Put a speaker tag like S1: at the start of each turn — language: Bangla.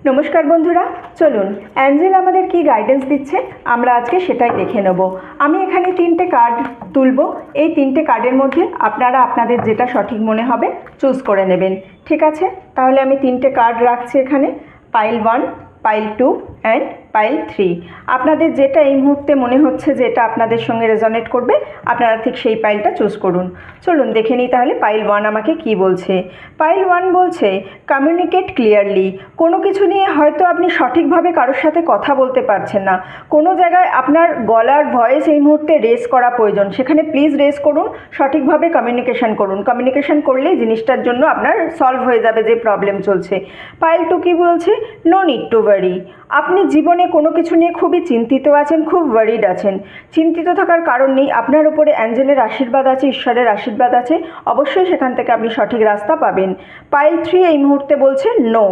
S1: নমস্কার বন্ধুরা, চলুন অ্যাঞ্জেল আমাদের কি গাইডেন্স দিচ্ছে আমরা আজকে সেটাই দেখে নেব। আমি এখানে 3টে কার্ড তুলব। এই 3টে কার্ডের মধ্যে আপনারা আপনাদের যেটা সঠিক মনে হবে চুজ করে নেবেন। ঠিক আছে, তাহলে আমি 3টে কার্ড রাখছি এখানে, পাইল 1, পাইল 2 অ্যান্ড পাইল 3। আপনাদের যেটা এই মুহূর্তে মনে হচ্ছে যে এটা আপনাদের সঙ্গে রেজনেট করবে, আপনারা ঠিক সেই পাইলটা চুজ করুন। চলুন দেখে নিই তাহলে পাইল 1 আমাকে কি বলছে। পাইল 1 বলছে কমিউনিকেট ক্লিয়ারলি। কোনো কিছু নিয়ে হয়তো আপনি সঠিকভাবে কারোর সাথে কথা বলতে পারছেন না, কোনো জায়গায় আপনার গলার ভয়েস এই মুহূর্তে রেজ করা প্রয়োজন, সেখানে প্লিজ রেজ করুন, সঠিকভাবে কমিউনিকেশন করুন। কমিউনিকেশন করলেই জিনিসটার জন্য আপনার সলভ হয়ে যাবে যে প্রবলেম চলছে। পাইল 2 কী বলছে? No need to worry. আপনি জীবনে কোনো কিছু নিয়ে খুবই চিন্তিত আছেন, খুব ওয়ারিড আছেন। চিন্তিত থাকার কারণ নেই, আপনার উপরে অ্যাঞ্জেলের আশীর্বাদ আছে, ঈশ্বরের আশীর্বাদ আছে, অবশ্যই সেখান থেকে আপনি সঠিক রাস্তা পাবেন। পাইল 3 এই মুহূর্তে বলছে নো।